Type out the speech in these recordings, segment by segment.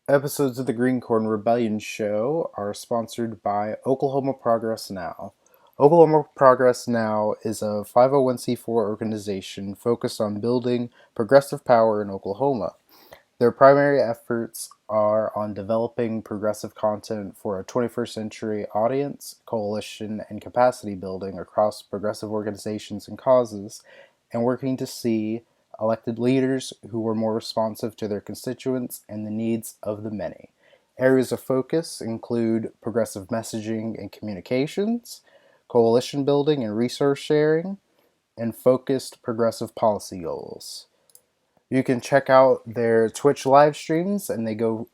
Episodes of the Green Corn Rebellion Show are sponsored by Oklahoma Progress Now. Oklahoma Progress Now is a 501c4 organization focused on building progressive power in Oklahoma. Their primary efforts are on developing progressive content for a 21st century audience, coalition, and capacity building across progressive organizations and causes, and working to see elected leaders who are more responsive to their constituents and the needs of the many. Areas of focus include progressive messaging and communications, coalition building and resource sharing, and focused progressive policy goals. You can check out their Twitch live streams, and they go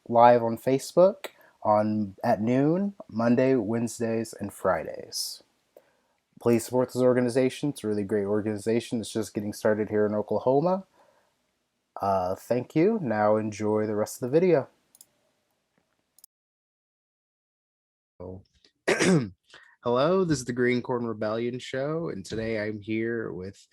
live on Facebook on at noon, Monday, Wednesdays, and Fridays. Please support this organization. It's a really great organization. It's just getting started here in Oklahoma. Thank you. Now enjoy the rest of the video. Hello, this is the Green Corn Rebellion Show, and today I'm here with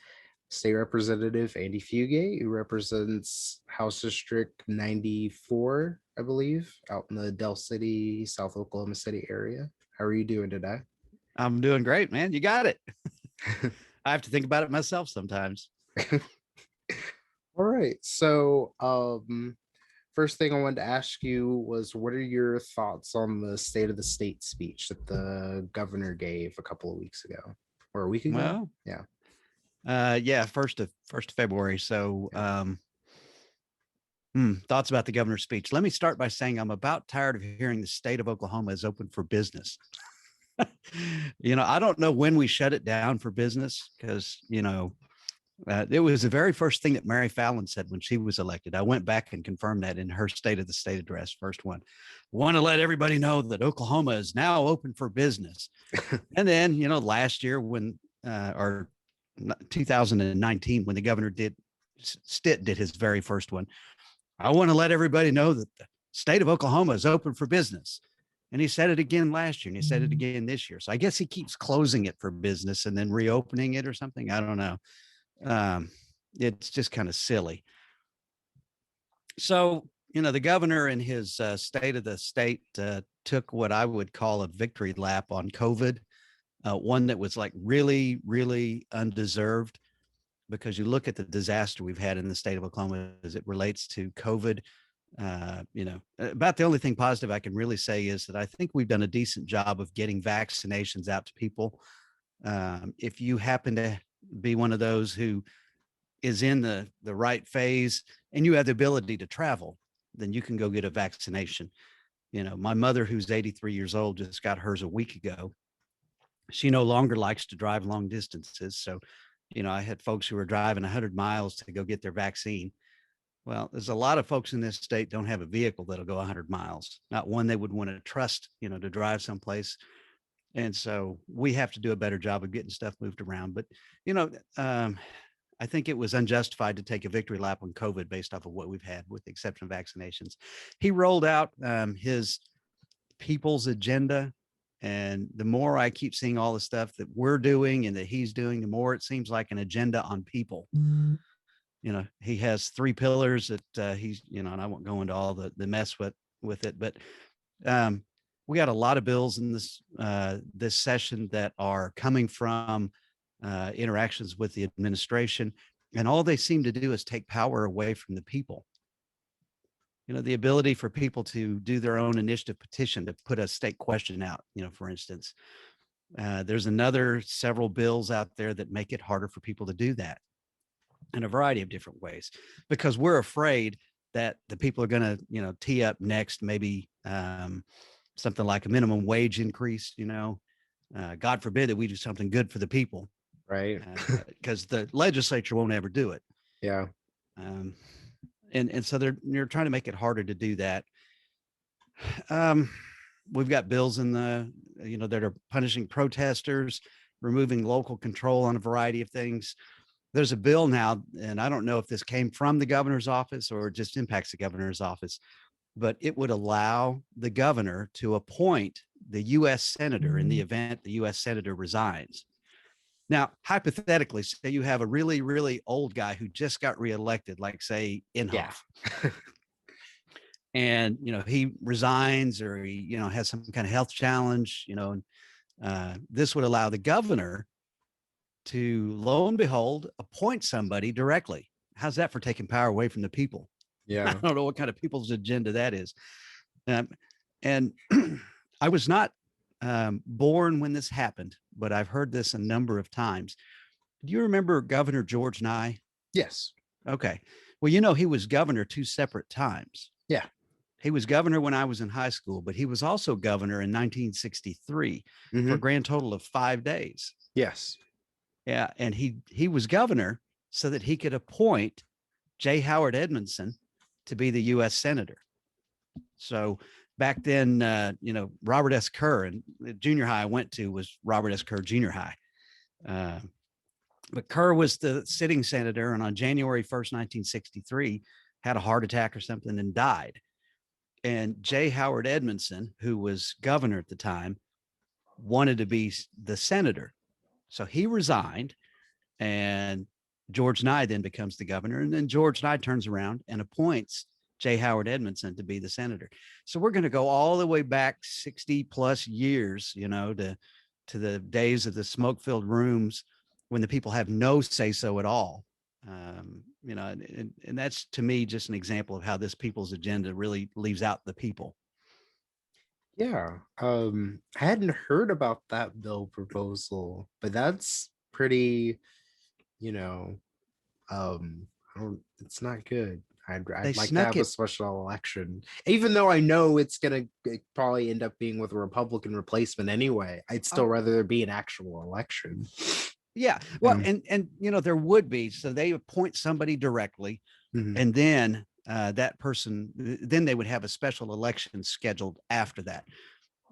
State Representative Andy Fugate, who represents House District 94, I believe, out in the Del City, South Oklahoma City area. How are you doing today? I'm doing great, man. You got it. I have to think about it myself sometimes. All right. So, first thing I wanted to ask you was, what are your thoughts on the State of the State speech that the governor gave a couple of weeks ago or a week ago? Well, Yeah. yeah, first of February. So, thoughts about the governor's speech. Let me start by saying I'm about tired of hearing the state of Oklahoma is open for business. I don't know when we shut it down for business because it was the very first thing that Mary Fallon said when she was elected. I went back and confirmed that in her State of the State address, first one. Want to let everybody know that Oklahoma is now open for business. And then, last year or 2019, when the governor Stitt did his very first one, I want to let everybody know that the state of Oklahoma is open for business. And he said it again last year and he said it again this year. So I guess he keeps closing it for business and then reopening it or something. I don't know. It's just kind of silly. So, the governor in his State of the State took what I would call a victory lap on COVID, one that was like really, really undeserved because you look at the disaster we've had in the state of Oklahoma as it relates to COVID. About the only thing positive I can really say is that I think we've done a decent job of getting vaccinations out to people. If you happen to be one of those who is in the right phase and you have the ability to travel, then you can go get a vaccination. My mother, who's 83 years old, just got hers a week ago. She no longer likes to drive long distances. So, I had folks who were driving 100 miles to go get their vaccine. Well, there's a lot of folks in this state don't have a vehicle that'll go 100 miles, not one they would want to trust, to drive someplace. And so we have to do a better job of getting stuff moved around. But, you know, um, I think it was unjustified to take a victory lap on COVID based off of what we've had, with the exception of vaccinations. He rolled out his people's agenda. And the more I keep seeing all the stuff that we're doing and that he's doing, the more it seems like an agenda on people. He has three pillars that he's, and I won't go into all the mess with it, but um, we got a lot of bills in this session that are coming from interactions with the administration, and all they seem to do is take power away from the people. The ability for people to do their own initiative petition to put a state question out, for instance. There's another several bills out there that make it harder for people to do that in a variety of different ways, because we're afraid that the people are going to, tee up next, maybe something like a minimum wage increase, God forbid that we do something good for the people, Right. because the legislature won't ever do it. Yeah. Um, and so they're trying to make it harder to do that. Um, we've got bills in that are punishing protesters, removing local control on a variety of things. There's a bill now, and I don't know if this came from the governor's office or just impacts the governor's office, but it would allow the governor to appoint the U.S. senator in the event the U.S. senator resigns. Now, hypothetically, say you have a really, really old guy who just got reelected, like say Yeah. Inhofe, and he resigns, or he has some kind of health challenge, and this would allow the governor to, lo and behold, appoint somebody directly. How's that for taking power away from the people? I Yeah. don't know what kind of people's agenda that is. um, and I was not born when this happened, but I've heard this a number of times. Do you remember Governor George Nye? Yes. Okay. Well, he was governor two separate times. Yeah. He was governor when I was in high school, but he was also governor in 1963 for a Mm-hmm. grand total of 5 days. Yes. Yeah, and he was governor so that he could appoint J. Howard Edmondson to be the U.S. senator. So back then, Robert S. Kerr, and the junior high I went to was Robert S. Kerr Junior High. Uh, but Kerr was the sitting senator, and on January 1st, 1963, had a heart attack or something and died. And J. Howard Edmondson, who was governor at the time, wanted to be the senator. So he resigned, and George Nye then becomes the governor. And then George Nye turns around and appoints J. Howard Edmondson to be the senator. So we're going to go all the way back 60 plus years, to the days of the smoke filled rooms when the people have no say so at all. And that's, to me, just an example of how this people's agenda really leaves out the people. Yeah. I hadn't heard about that bill proposal, but that's pretty, you know, it's not good. They I'd like to snuck have a it. special election, even though I know it's gonna probably end up being with a Republican replacement anyway. I'd still Oh, rather there be an actual election. yeah. Well, Um, and there would be. So they appoint somebody directly, mhm. and then that person, then they would have a special election scheduled after that.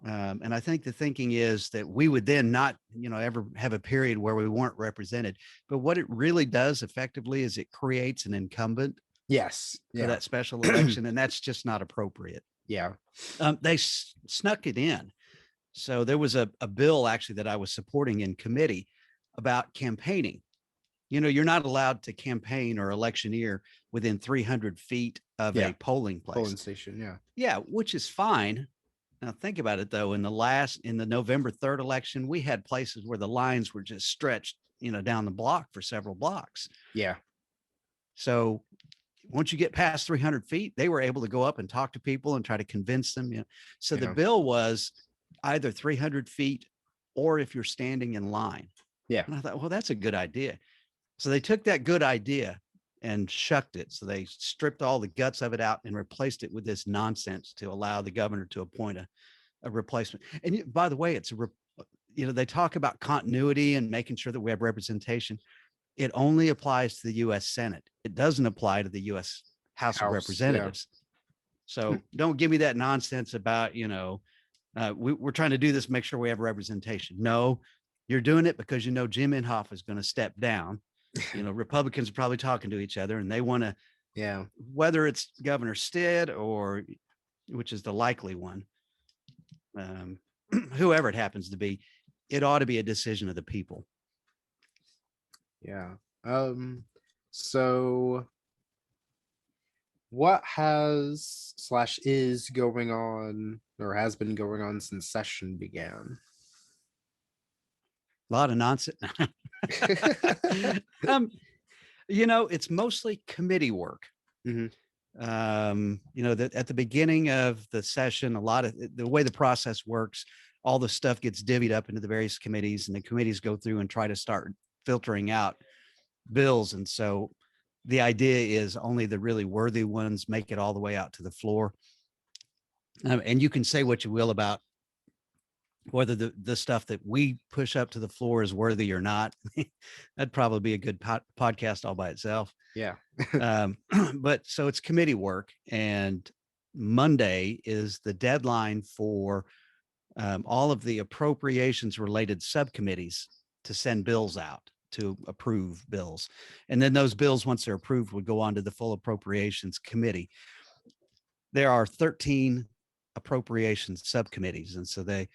And I think the thinking is that we would then not, ever have a period where we weren't represented. But what it really does effectively is it creates an incumbent Yes. for Yeah. that special election, and that's just not appropriate. Yeah. They snuck it in. So there was a bill actually that I was supporting in committee about campaigning. You're not allowed to campaign or electioneer within 300 feet of a Yeah. polling place. Polling station. Yeah. Yeah, which is fine. Now think about it though. In the November 3rd election, we had places where the lines were just stretched, down the block for several blocks. Yeah. So once you get past 300 feet, they were able to go up and talk to people and try to convince them. So the Yeah. bill was either 300 feet or if you're standing in line. Yeah. And I thought, well, that's a good idea. So they took that good idea and shucked it. So they stripped all the guts of it out and replaced it with this nonsense to allow the governor to appoint a replacement. And by the way, they talk about continuity and making sure that we have representation. It only applies to the U.S. Senate. It doesn't apply to the U.S. House of House. Yeah. Representatives. So don't give me that nonsense about, we're trying to do this, make sure we have representation. No, you're doing it because Jim Inhofe is going to step down. Republicans are probably talking to each other, and they want to, Yeah. whether it's Governor Stitt or, which is the likely one, whoever it happens to be, it ought to be a decision of the people. Yeah. So what has slash is going on or has been going on since session began? A lot of nonsense. It's mostly committee work. Mhm. That at the beginning of the session, a lot of the way the process works, all the stuff gets divvied up into the various committees, and the committees go through and try to start filtering out bills. And so the idea is only the really worthy ones make it all the way out to the floor. And you can say what you will about whether the stuff that we push up to the floor is worthy or not. That'd probably be a good podcast all by itself. Yeah. But so it's committee work, and Monday is the deadline for all of the appropriations related subcommittees to send bills out to approve bills. And then those bills, once they're approved, would go on to the full appropriations committee. There are 13 appropriations subcommittees. And so the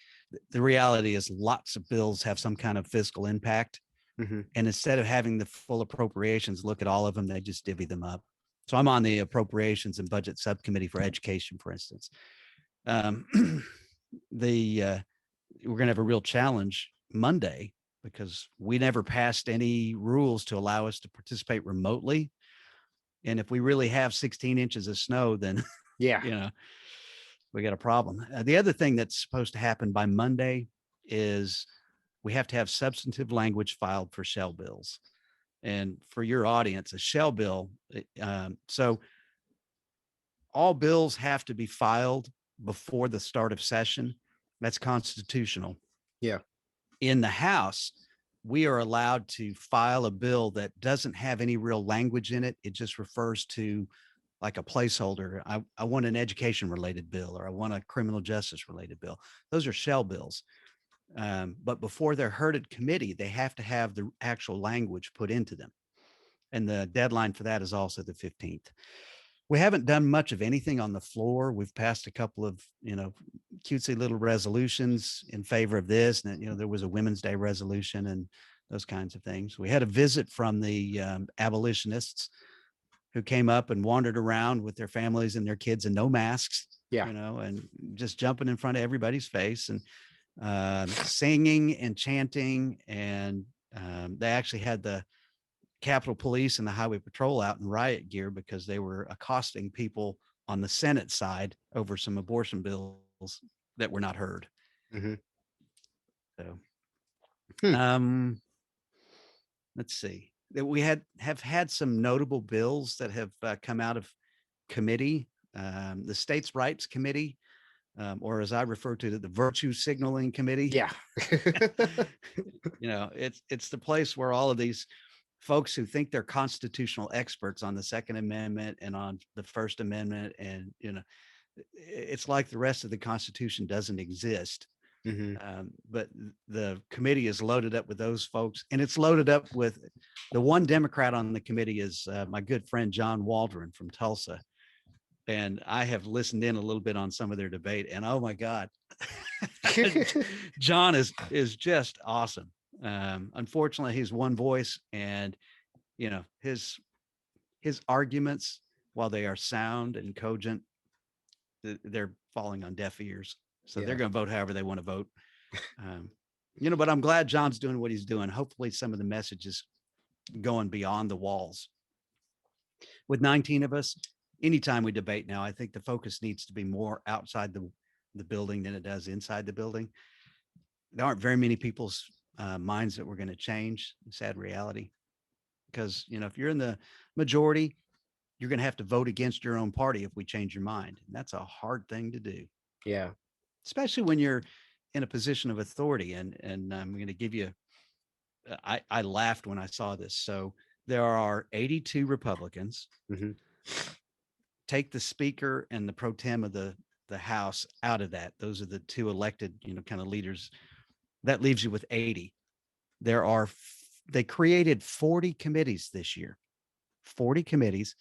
reality is lots of bills have some kind of fiscal impact. Mhm. And instead of having the full appropriations look at all of them, they just divvy them up. So I'm on the Appropriations and Budget Subcommittee for Education, for instance. Um, the We're going to have a real challenge Monday because we never passed any rules to allow us to participate remotely. And if we really have 16 inches of snow, then Yeah. you know we got a problem. The other thing that's supposed to happen by Monday is we have to have substantive language filed for shell bills. And for your audience, a shell bill, so all bills have to be filed before the start of session. That's constitutional. Yeah. In the House, we are allowed to file a bill that doesn't have any real language in it. It just refers to like a placeholder. I want an education related bill, or I want a criminal justice related bill. Those are shell bills. But before they're heard at committee, they have to have the actual language put into them. And the deadline for that is also the 15th. We haven't done much of anything on the floor. We've passed a couple of, cutesy little resolutions in favor of this. And, there was a Women's Day resolution and those kinds of things. We had a visit from the abolitionists who came up and wandered around with their families and their kids and no masks, Yeah. and just jumping in front of everybody's face and singing and chanting. And they actually had the Capitol Police and the Highway Patrol out in riot gear because they were accosting people on the Senate side over some abortion bills that were not heard. Mm-hmm. So, Hmm. let's see. We have had some notable bills that have come out of committee. The States' Rights Committee, or as I refer to it, the Virtue Signaling Committee. Yeah. It's the place where all of these folks who think they're constitutional experts on the Second Amendment and on the First Amendment, and it's like the rest of the Constitution doesn't exist. Mm-hmm. But the committee is loaded up with those folks, and it's loaded up with the one Democrat on the committee is my good friend John Waldron from Tulsa, and I have listened in a little bit on some of their debate, and oh my God, John is just awesome. Unfortunately, he's one voice, and his arguments, while they are sound and cogent, they're falling on deaf ears. So they're going to vote however they want to vote. But I'm glad John's doing what he's doing. Hopefully, some of the messages going beyond the walls. With 19 of us, anytime we debate now, I think the focus needs to be more outside the building than it does inside the building. There aren't very many people's minds that we're going to change. Sad reality. Because, if you're in the majority, you're going to have to vote against your own party if we change your mind. And that's a hard thing to do. Yeah. Especially when you're in a position of authority. And I'm going to give you, I laughed when I saw this. So there are 82 Republicans. Mm-hmm. Take the speaker and the pro tem of the House out of that. Those are the two elected, kind of leaders. That leaves you with 80. They created 40 committees this year, 40 committees,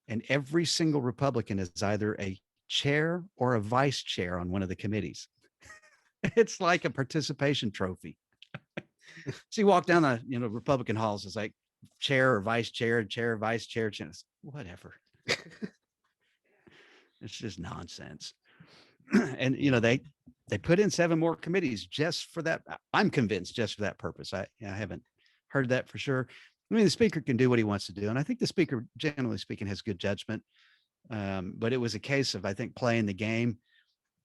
and every single Republican is either a chair or a vice chair on one of the committees. It's like a participation trophy. So you walk down the Republican halls, it's like chair or vice chair, chair, vice chair, whatever. It's just nonsense. And they put in 7 more committees just for that. I'm convinced just for that purpose. I haven't heard that for sure. I mean, the speaker can do what he wants to do, and I think the speaker, generally speaking, has good judgment. But it was a case of, I think, playing the game.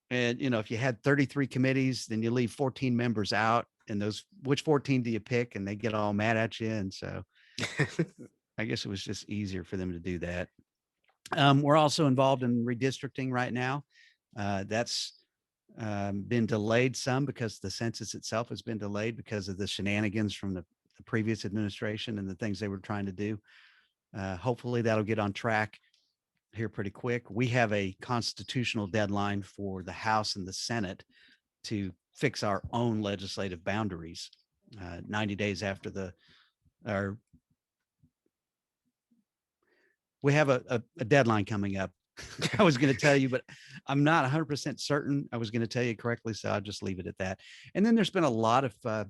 And if you had 33 committees, then you leave 14 members out, and which 14 do you pick? And they get all mad at you, and so I guess it was just easier for them to do that. We're also involved in redistricting right now. That's been delayed some because the census itself has been delayed because of the shenanigans from the previous administration and the things they were trying to do. Hopefully that'll get on track here pretty quick. We have a constitutional deadline for the House and the Senate to fix our own legislative boundaries. 90 days after we have a deadline coming up. I was going to tell you, but I'm not 100% certain I was going to tell you correctly. So I'll just leave it at that. And then there's been a lot of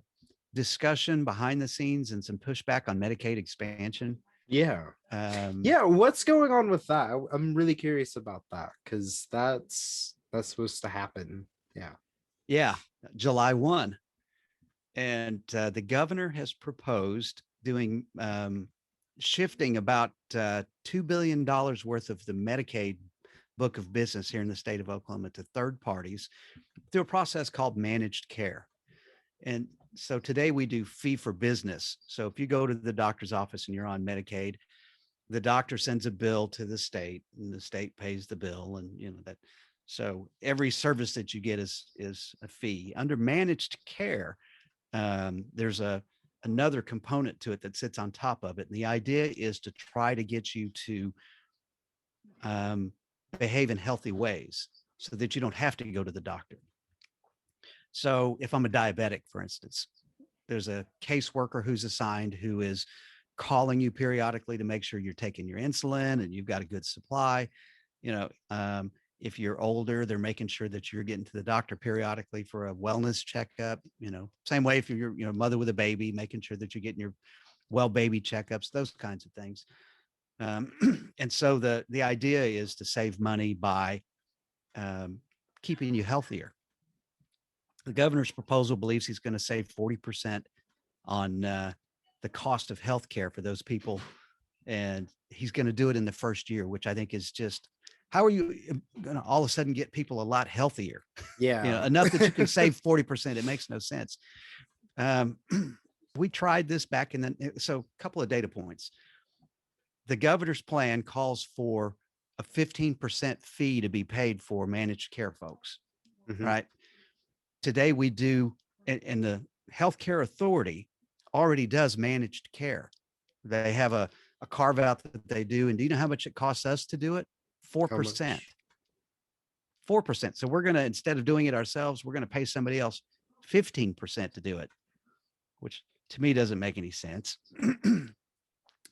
discussion behind the scenes and some pushback on Medicaid expansion. Yeah. Um, Yeah, what's going on with that? I'm really curious about that because that's supposed to happen. Yeah. yeah, July 1. And the governor has proposed doing shifting about $2 billion worth of the Medicaid book of business here in the state of Oklahoma to third parties through a process called managed care. And so today we do fee for business. So if you go to the doctor's office and you're on Medicaid, the doctor sends a bill to the state and the state pays the bill. And you know that, so every service that you get is a fee. Under managed care, there's another component to it that sits on top of it. And the idea is to try to get you to um, behave in healthy ways so that you don't have to go to the doctor. So if I'm a diabetic, for instance, there's a caseworker who's assigned who is calling you periodically to make sure you're taking your insulin and you've got a good supply. You know, if you're older, they're making sure that you're getting to the doctor periodically for a wellness checkup. You know, same way if you're mother with a baby, making sure that you're getting your well baby checkups, those kinds of things. And so the idea is to save money by keeping you healthier. The governor's proposal believes he's going to save 40% on the cost of health care for those people. And he's going to do it in the first year, which I think is just, how are you going to all of a sudden get people a lot healthier? Yeah. Enough that you can save 40%. It makes no sense. Um, we tried this back in so a couple of data points. The governor's plan calls for a 15% fee to be paid for managed care folks, Hmm. right? Today we do, and the healthcare authority already does managed care. They have a carve out that they do. And do you know how much it costs us to do it? How 4%. much? 4%. So we're going to, instead of doing it ourselves, we're going to pay somebody else 15% to do it, which to me doesn't make any sense.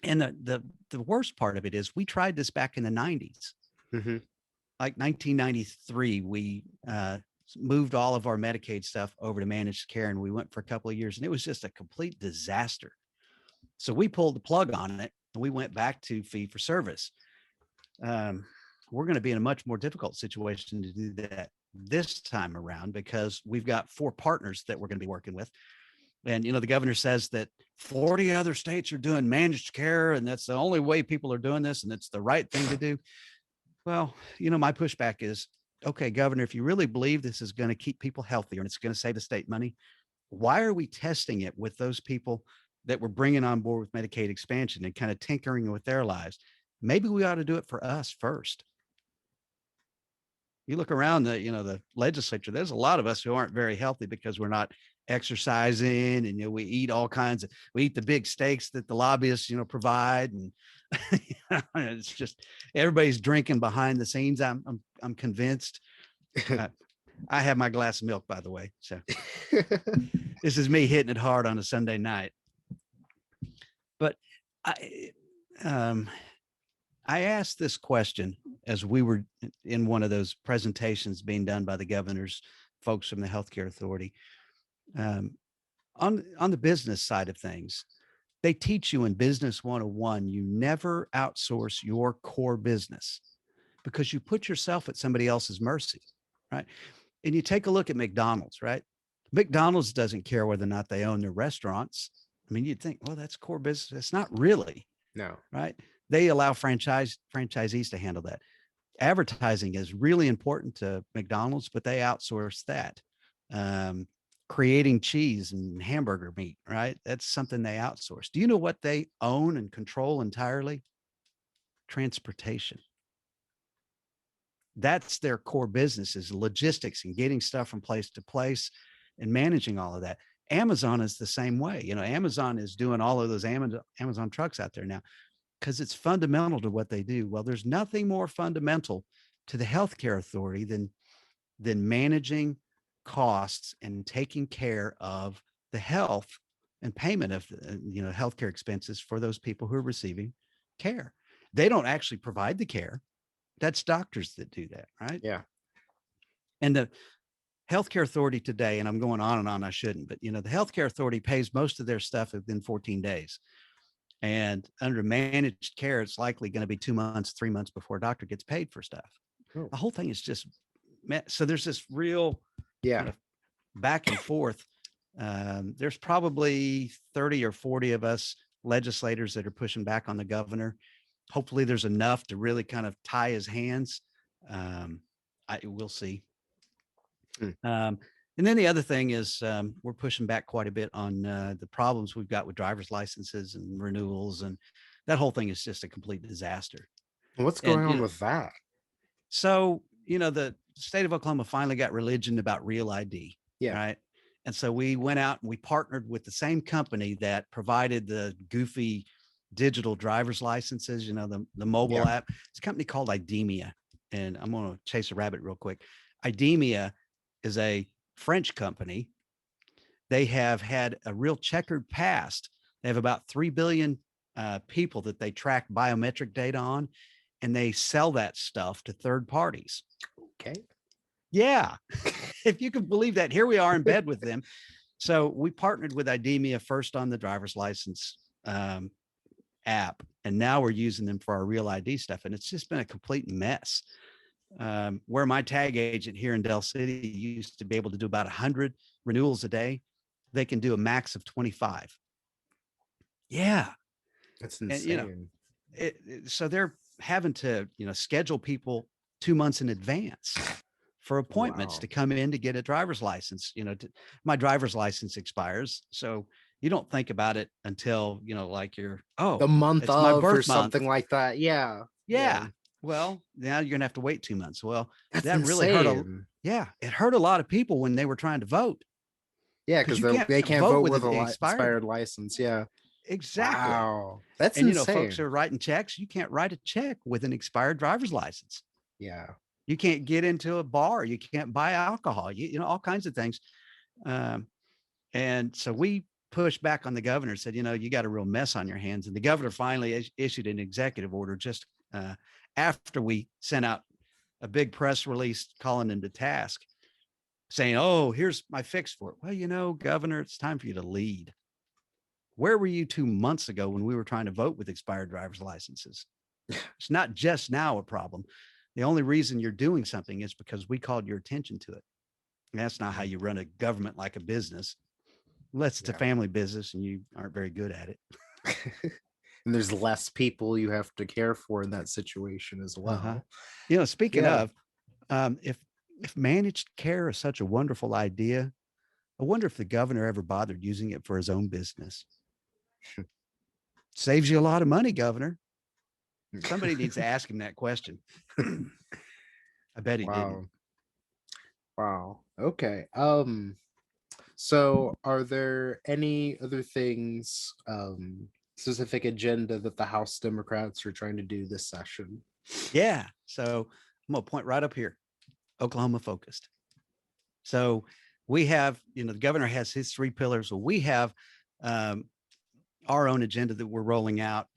And the worst part of it is we tried this back in the 90s. Hmm. Like 1993, we moved all of our Medicaid stuff over to managed care, and we went for a couple of years, and it was just a complete disaster. So we pulled the plug on it, and we went back to fee for service. We're going to be in a much more difficult situation to do that this time around because we've got 4 partners that we're going to be working with. And, the governor says that 40 other states are doing managed care, and that's the only way people are doing this, and it's the right thing to do. Well, my pushback is, okay, governor, if you really believe this is going to keep people healthier and it's going to save the state money, why are we testing it with those people that we're bringing on board with Medicaid expansion and kind of tinkering with their lives? Maybe we ought to do it for us first. You look around the legislature, there's a lot of us who aren't very healthy because we're not exercising, and we eat we eat the big steaks that the lobbyists provide, and it's just everybody's drinking behind the scenes. I'm convinced. I have my glass of milk, by the way, so this is me hitting it hard on a Sunday night. But I um I asked this question as we were in one of those presentations being done by the governor's folks from the healthcare authority. Um, on the business side of things, they teach you in Business 101, you never outsource your core business because you put yourself at somebody else's mercy, right? And you take a look at McDonald's, right? McDonald's doesn't care whether or not they own their restaurants. I mean, you'd think, well, that's core business. It's not really, No. right? They allow franchisees to handle that. Advertising is really important to McDonald's, but they outsource that. Um, Creating cheese and hamburger meat, right? That's something they outsource. Do you know what they own and control entirely? Transportation. That's their core business, is logistics and getting stuff from place to place and managing all of that. Amazon is the same way. Amazon is doing all of those Amazon trucks out there now because it's fundamental to what they do. Well, there's nothing more fundamental to the healthcare authority than managing costs and taking care of the health and payment of healthcare expenses for those people who are receiving care. They don't actually provide the care. That's doctors that do that, right? Yeah. And the healthcare authority today, and I'm going on and on, I shouldn't, but the healthcare authority pays most of their stuff within 14 days. And under managed care, it's likely going to be 2 months, 3 months before a doctor gets paid for stuff. Oh, The whole thing is just, so there's this real kind yeah. of back and forth. There's probably 30 or 40 of us legislators that are pushing back on the governor. Hopefully there's enough to really kind of tie his hands. We'll see. Hmm. And then the other thing is we're pushing back quite a bit on the problems we've got with driver's licenses and renewals, and that whole thing is just a complete disaster. What's And going on with that? so the state of Oklahoma finally got religion about real ID, Yeah. right? And so we went out and we partnered with the same company that provided the goofy digital driver's licenses, the mobile Yeah. app. It's a company called IDEMIA. And I'm going to chase a rabbit real quick. IDEMIA is a French company. They have had a real checkered past. They have about 3 billion people that they track biometric data on, and they sell that stuff to third parties. Okay. Yeah. If you can believe that, here we are in bed with them. So we partnered with IDEMIA first on the driver's license app, and now we're using them for our real ID stuff. And it's just been a complete mess. Where my tag agent here in Del City used to be able to do about 100 renewals a day, they can do a max of 25. Yeah. That's And, insane. so they're having to, schedule people 2 months in advance for appointments Wow. to come in to get a driver's license. My driver's license expires. So you don't think about it until, like The month it's my of or birth month. something like that. Yeah. Yeah. Yeah. Well, now you're gonna have to wait 2 months. Well, That's that really hurt insane. it hurt a lot of people when they were trying to vote Yeah, because because you can't they can't vote vote with with it a expired. expired license. Yeah. Exactly. Wow. That's And folks insane. are writing checks. You can't write a check with an expired driver's license. Yeah. You can't get into a bar. You can't buy alcohol. All kinds of things. Um, and so we pushed back on the governor, said, you got a real mess on your hands. And the governor finally issued an executive order just after we sent out a big press release calling him to task, saying, oh, here's my fix for it. Well, governor, it's time for you to lead. Where were you 2 months ago when we were trying to vote with expired driver's licenses? It's not just now a problem. The only reason you're doing something is because we called your attention to it. And that's not how you run a government like a business, unless it's a Yeah. family business and you aren't very good at it. And there's less people you have to care for in that situation as Uh-huh. well. Speaking Yeah. of, if managed care is such a wonderful idea, I wonder if the governor ever bothered using it for his own business. Saves you a lot of money, governor. Somebody needs to ask him that question. I bet he didn't. Wow. Wow. Okay. So are there any other things, specific agenda that the House Democrats are trying to do this session? Yeah. So I'm going to point right up here, Oklahoma focused. So we have, the governor has his 3 pillars. Well, we have our own agenda that we're rolling out.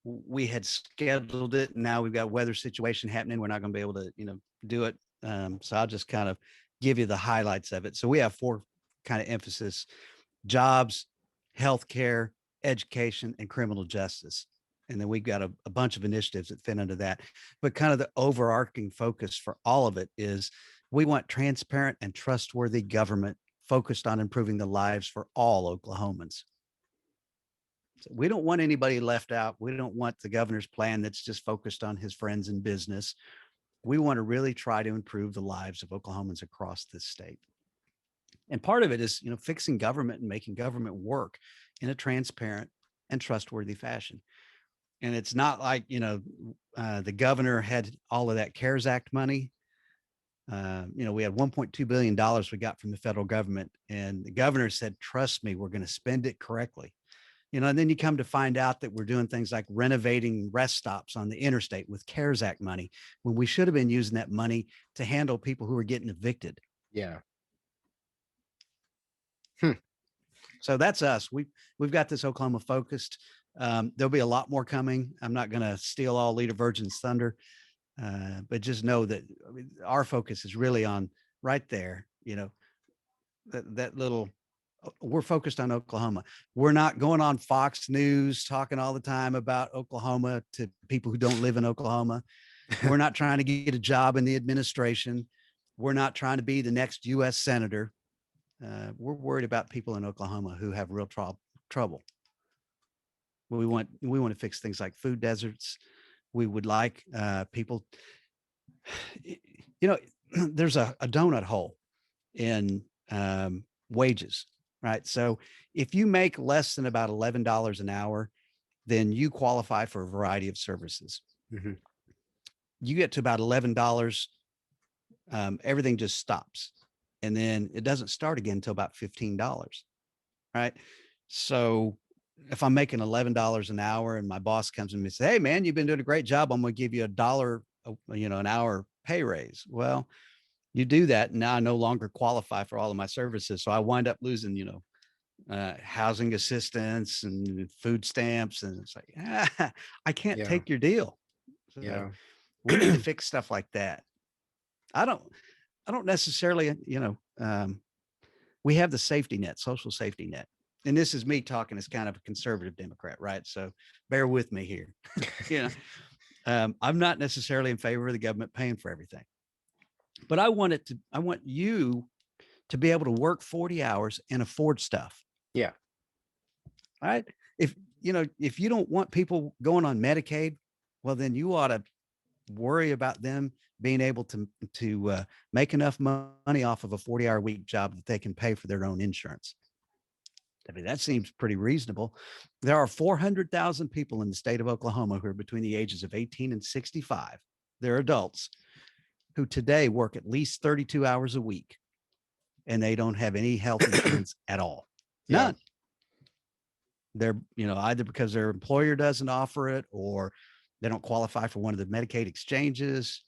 We had scheduled it. And now we've got weather situation happening. We're not going to be able to, do it. So I'll just kind of give you the highlights of it. So we have 4 kind of emphasis: jobs, healthcare, education, and criminal justice. And then we've got a bunch of initiatives that fit under that. But kind of the overarching focus for all of it is we want transparent and trustworthy government focused on improving the lives for all Oklahomans. So we don't want anybody left out. We don't want the governor's plan that's just focused on his friends in business. We want to really try to improve the lives of Oklahomans across this state. And part of it is, fixing government and making government work in a transparent and trustworthy fashion. And it's not like, the governor had all of that CARES Act money. We had $1.2 billion we got from the federal government, and the governor said, trust me, we're going to spend it correctly. And then you come to find out that we're doing things like renovating rest stops on the interstate with CARES Act money, when we should have been using that money to handle people who are getting evicted. Yeah. So that's us. We've got this Oklahoma focused. There'll be a lot more coming. I'm not going to steal all Leader Virgin's thunder, but just know that our focus is really on right there. That little we're focused on Oklahoma. We're not going on Fox News talking all the time about Oklahoma to people who don't live in Oklahoma. We're not trying to get a job in the administration. We're not trying to be the next U.S. senator. We're worried about people in Oklahoma who have real trouble. We want to fix things like food deserts. We would like people. You know, there's a donut hole in wages, right? So if you make less than about $11 an hour, then you qualify for a variety of services. Mm-hmm. You get to about $11, everything just stops. And then it doesn't start again until about $15, right? So if I'm making $11 an hour and my boss comes to me and says, "Hey man, you've been doing a great job. I'm going to give you $1, an hour pay raise." Well, you do that. And now I no longer qualify for all of my services. So I wind up losing, housing assistance and food stamps. And it's like, I can't Yeah. take your deal. So Yeah. we need to fix stuff like that. I don't, I don't necessarily, we have the safety net, social safety net. And this is me talking as kind of a conservative Democrat, right? So bear with me here. you know, I'm not necessarily in favor of the government paying for everything, but I want you to be able to work 40 hours and afford stuff. Yeah. Right. If you don't want people going on Medicaid, well, then you ought to worry about them being able to make enough money off of a 40-hour week job that they can pay for their own insurance. I mean, that seems pretty reasonable. There are 400,000 people in the state of Oklahoma who are between the ages of 18 and 65. They're adults who today work at least 32 hours a week and they don't have any health insurance at all. Yeah. None. They're, either because their employer doesn't offer it or they don't qualify for one of the Medicaid exchanges.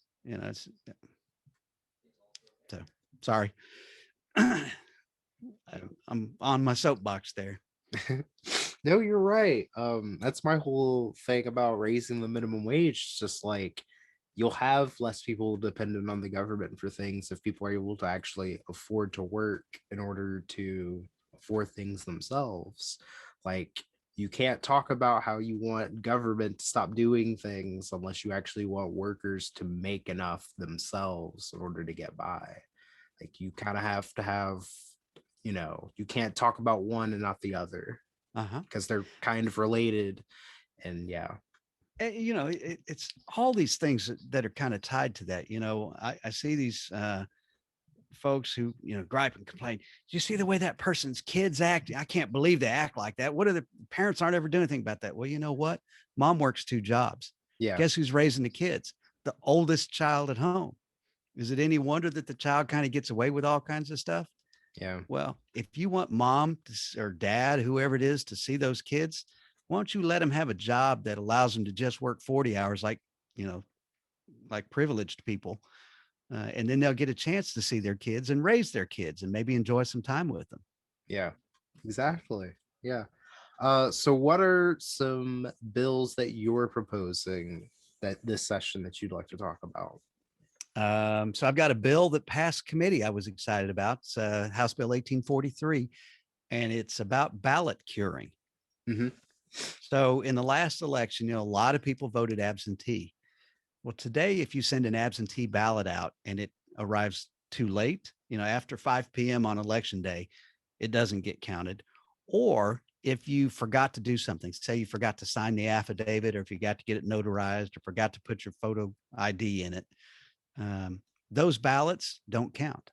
So sorry. I'm on my soapbox there. No, you're right. That's my whole thing about raising the minimum wage. It's just like you'll have less people dependent on the government for things if people are able to actually afford to work in order to afford things themselves. Like you can't talk about how you want government to stop doing things unless you actually want workers to make enough themselves in order to get by. Like you kind of have to have, you can't talk about one and not the other Uh-huh. because they're kind of related. And yeah. It's all these things that are kind of tied to that. I see these folks who, gripe and complain. Do you see the way that person's kids act? I can't believe they act like that. What are the parents aren't ever doing anything about that? Well, you know what? Mom works 2 jobs. Yeah. Guess who's raising the kids? The oldest child at home. Is it any wonder that the child kind of gets away with all kinds of stuff? Yeah. Well, if you want mom or dad, whoever it is, to see those kids, why don't you let them have a job that allows them to just work 40 hours you know, like privileged people? And then they'll get a chance to see their kids and raise their kids and maybe enjoy some time with them. Yeah. Exactly. Yeah. So what are some bills that you're proposing that this session that you'd like to talk about? So I've got a bill that passed committee I was excited about. It's House Bill 1843, and it's about ballot curing. Mm-hmm. So in the last election, a lot of people voted absentee. Well, today, if you send an absentee ballot out and it arrives too late, after 5 p.m. on election day, it doesn't get counted. Or if you forgot to do something, say you forgot to sign the affidavit, or if you got to get it notarized, or forgot to put your photo ID in it, those ballots don't count.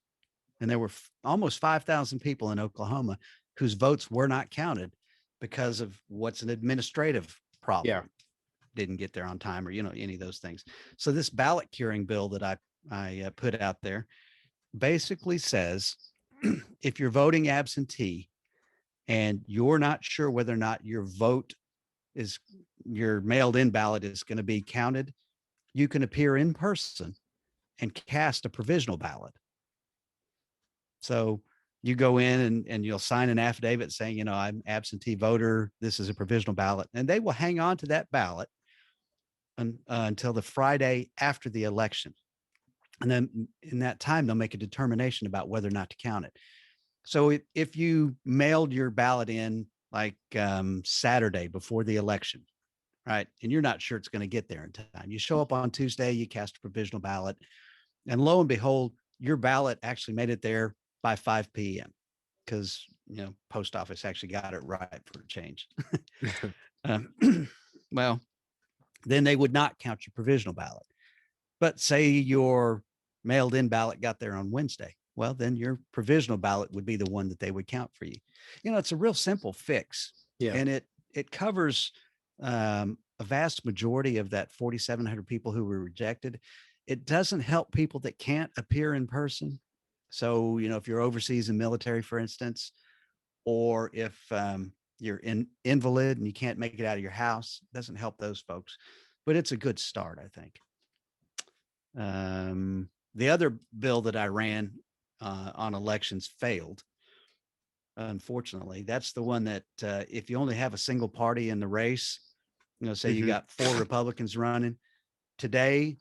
And there were almost 5,000 people in Oklahoma whose votes were not counted because of what's an administrative problem. Yeah. Didn't get there on time, or any of those things. So this ballot curing bill that I put out there basically says if you're voting absentee and you're not sure whether or not your mailed in ballot is going to be counted, you can appear in person and cast a provisional ballot. So you go in and you'll sign an affidavit saying, I'm absentee voter. This is a provisional ballot, and they will hang on to that ballot until the Friday after the election. And then in that time, they'll make a determination about whether or not to count it. So if you mailed your ballot in like Saturday before the election, right, and you're not sure it's going to get there in time, you show up on Tuesday, you cast a provisional ballot, and lo and behold, your ballot actually made it there by 5 p.m. because post office actually got it right for a change. um, well, then they would not count your provisional ballot. But say your mailed in ballot got there on Wednesday. Well, then your provisional ballot would be the one that they would count for you. It's a real simple fix, Yeah. and it covers a vast majority of that 4,700 people who were rejected. It doesn't help people that can't appear in person. So, if you're overseas in military, for instance, or if you're invalid and you can't make it out of your house, it doesn't help those folks. But it's a good start, I think. The other bill that I ran on elections failed. Unfortunately, that's the one that if you only have a single party in the race, say you Hmm. got 4 Republicans running today,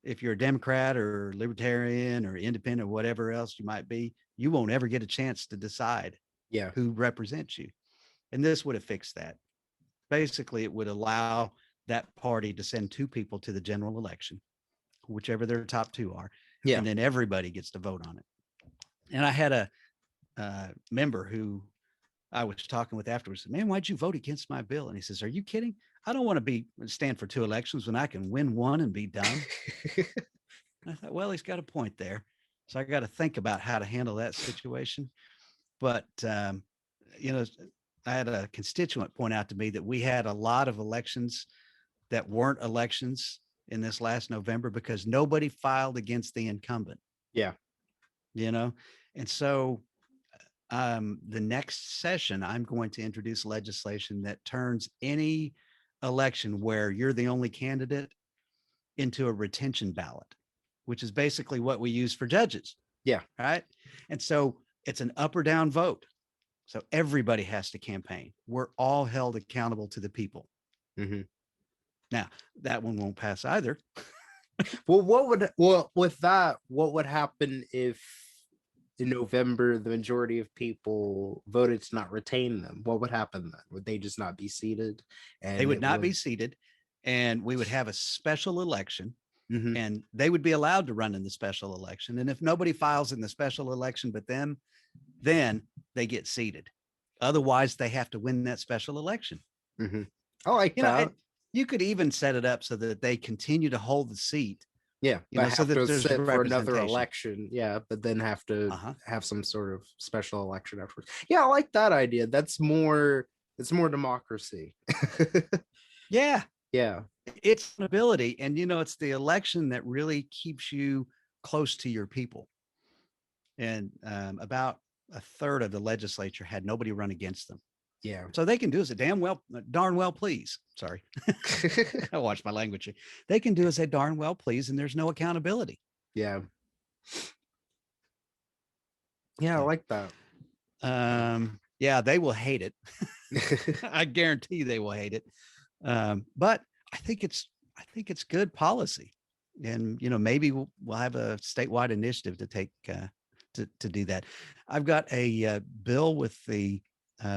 if you're a Democrat or Libertarian or Independent or whatever else you might be, you won't ever get a chance to decide Yeah. who represents you. And this would have fixed that. Basically, it would allow that party to send 2 people to the general election, whichever their top 2 are, Yeah. and then everybody gets to vote on it. And I had a member who I was talking with afterwards. Man, why'd you vote against my bill? And he says, "Are you kidding? I don't want to be stand for 2 elections when I can win one and be done." And I thought, well, he's got a point there. So I got to think about how to handle that situation. But you know, I had a constituent point out to me that we had a lot of elections that weren't elections in this last November because nobody filed against the incumbent. Yeah. you know and so the next session I'm going to introduce legislation that turns any election where you're the only candidate into a retention ballot, which is basically what we use for judges. Yeah. Right. And so it's an up or down vote, so everybody has to campaign. We're all held accountable to the people. Hmm. Now that one won't pass either. Well, with that, what would happen if in November the majority of people voted to not retain them? What would happen then? Would they just not be seated? They And would it not be would. seated, and we would have a special election, Hmm. and they would be allowed to run in the special election. And if nobody files in the special election but them, then they get seated. Otherwise, they have to win that special election. Hmm. I like You know, it, that. you could even set it up so that they continue to hold the seat, Yeah, but so have that to there's sit for another representation. election. Yeah, but then have to Uh-huh. have some sort of special election afterwards. Yeah, I like that idea. That's more. It's more democracy. Yeah, Yeah. it's an ability. And, it's the election that really keeps you close to your people. And about a third of the legislature had nobody run against them. Yeah. So they can do as they darn well please. Sorry. I watch my language. They can do as they darn well please, and there's no accountability. Yeah. Yeah, I So, like that. yeah, they will hate it. I guarantee they will hate it. But I think it's good policy, and maybe we'll have a statewide initiative to take to do that. I've got a bill with the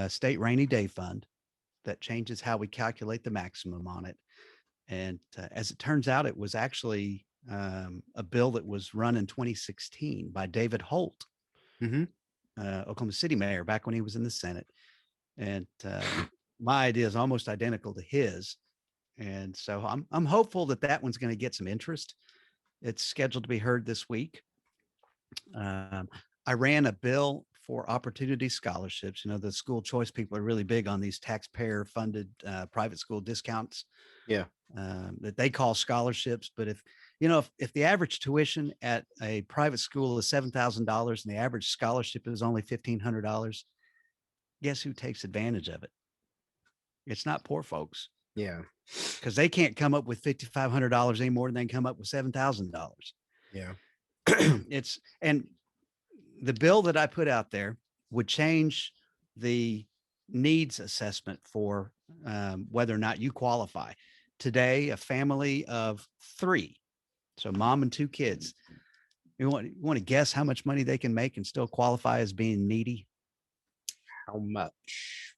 state rainy day fund that changes how we calculate the maximum on it. And as it turns out, it was actually a bill that was run in 2016 by David Holt, Hmm. Oklahoma City mayor, back when he was in the Senate. And my idea is almost identical to his. And so I'm hopeful that that one's going to get some interest. It's scheduled to be heard this week. Um, I ran a bill for opportunity scholarships. The school choice people are really big on these taxpayer funded private school discounts Yeah. that they call scholarships. But if the average tuition at a private school is $7,000 and the average scholarship is only $1,500, guess who takes advantage of it? It's not poor folks, Yeah. because they can't come up with $5,500 any more than they can come up with $7,000. Yeah. It's and the bill that I put out there would change the needs assessment for whether or not you qualify. Today, a family of 3, so mom and 2 kids, You want to guess how much money they can make and still qualify as being needy? How much?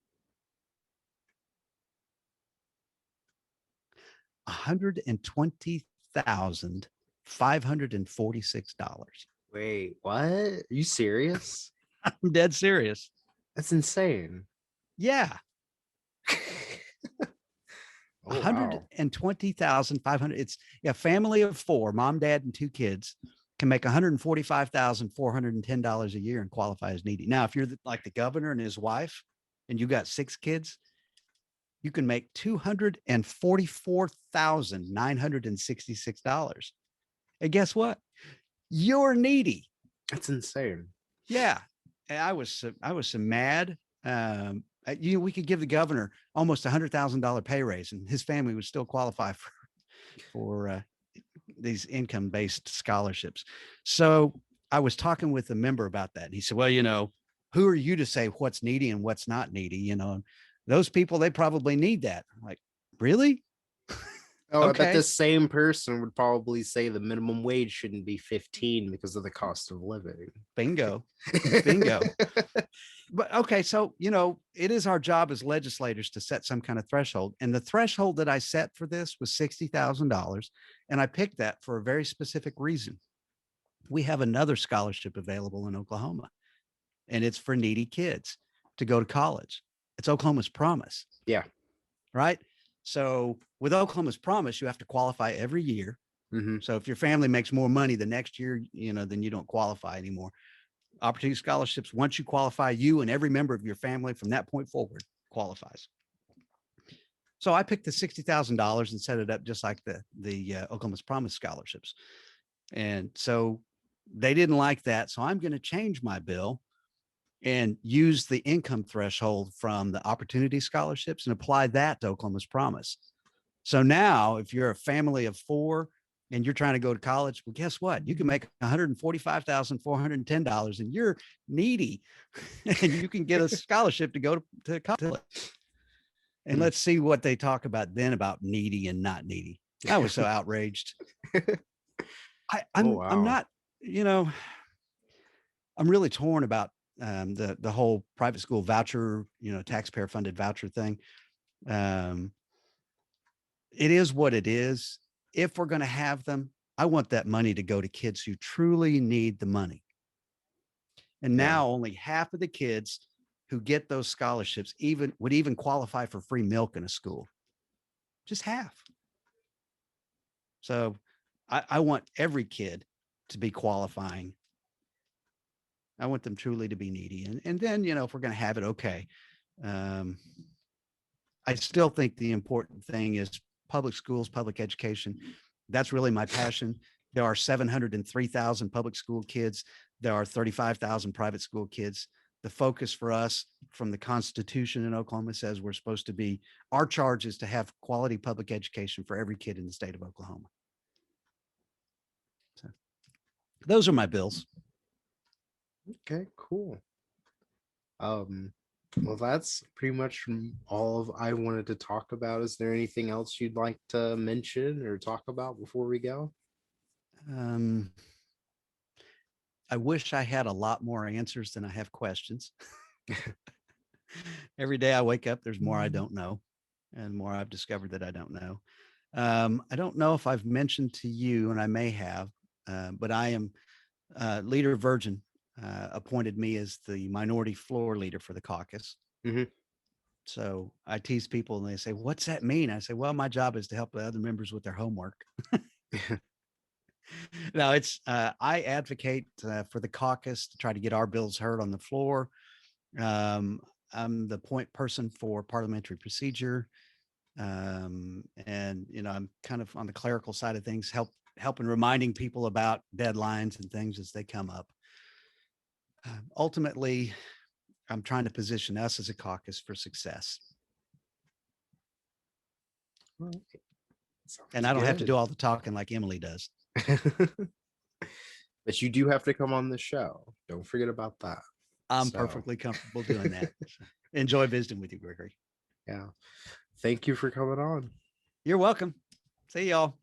$120,546. Wait, what? Are you serious? I'm dead serious. That's insane. Yeah, Oh, wow. 120,500. It's a family of four, mom, dad, and two kids can make $145,410 a year and qualify as needy. Now, if you're like the governor and his wife, and you got six kids, you can make $244,966. And guess what? You're needy. That's insane. Yeah. And I was so mad. We could give the governor almost $100,000 pay raise, and his family would still qualify for these income based scholarships. So I was talking with a member about that, and he said, "Well, who are you to say what's needy and what's not needy? Those people, they probably need that." I'm like, really? Oh, I bet Okay, this same person would probably say the minimum wage shouldn't be 15 because of the cost of living. bingo, bingo. But okay, so it is our job as legislators to set some kind of threshold, and the threshold that I set for this was $60,000, and I picked that for a very specific reason. We have another scholarship available in Oklahoma, and it's for needy kids to go to college. It's Oklahoma's Promise, Yeah. right? So with Oklahoma's Promise, you have to qualify every year. Hmm. So if your family makes more money the next year, then you don't qualify anymore. Opportunity scholarships, once you qualify, you and every member of your family from that point forward qualifies. So I picked the $60,000 and set it up just like the Oklahoma's Promise scholarships. And so they didn't like that. So I'm going to change my bill and use the income threshold from the opportunity scholarships and apply that to Oklahoma's Promise. So now, if you're a family of four and you're trying to go to college, well, guess what? You can make $145,410 and you're needy and you can get a scholarship to go to college. And let's see what they talk about then about needy and not needy. I was so outraged. Oh, I'm wow. not, you know, I'm really torn about the whole private school voucher, taxpayer funded voucher thing. Um, it is what it is. If we're going to have them, I want that money to go to kids who truly need the money. And Yeah. now only half of the kids who get those scholarships would even qualify for free milk in a school. Just half. So I want every kid to be qualifying. I want them truly to be needy. And then, if we're going to have it, okay. Um, I still think the important thing is public schools, public education. That's really my passion. There are 703,000 public school kids. There are 35,000 private school kids. The focus for us from the Constitution in Oklahoma says we're supposed to be, our charge is to have quality public education for every kid in the state of Oklahoma. So those are my bills. Okay, cool. Um, well, that's pretty much all of I wanted to talk about. Is there anything else you'd like to mention or talk about before we go? Um, I wish I had a lot more answers than I have questions. Every day I wake up, there's more I don't know and more I've discovered that I don't know. I don't know if I've mentioned to you, and I may have, but I am Leader Virgin appointed me as the minority floor leader for the caucus. Hmm. So I tease people and they say, "What's that mean?" I say, "Well, my job is to help the other members with their homework." Now it's I advocate for the caucus to try to get our bills heard on the floor. Um, I'm the point person for parliamentary procedure, and I'm kind of on the clerical side of things, helping reminding people about deadlines and things as they come up. Ultimately, I'm trying to position us as a caucus for success, Okay, and sounds I don't have to good. do all the talking like Emily does. But you do have to come on the show. Don't forget about that. I'm So, perfectly comfortable doing that. Enjoy visiting with you, Gregory. yeah. Thank you for coming on. You're welcome. See y'all.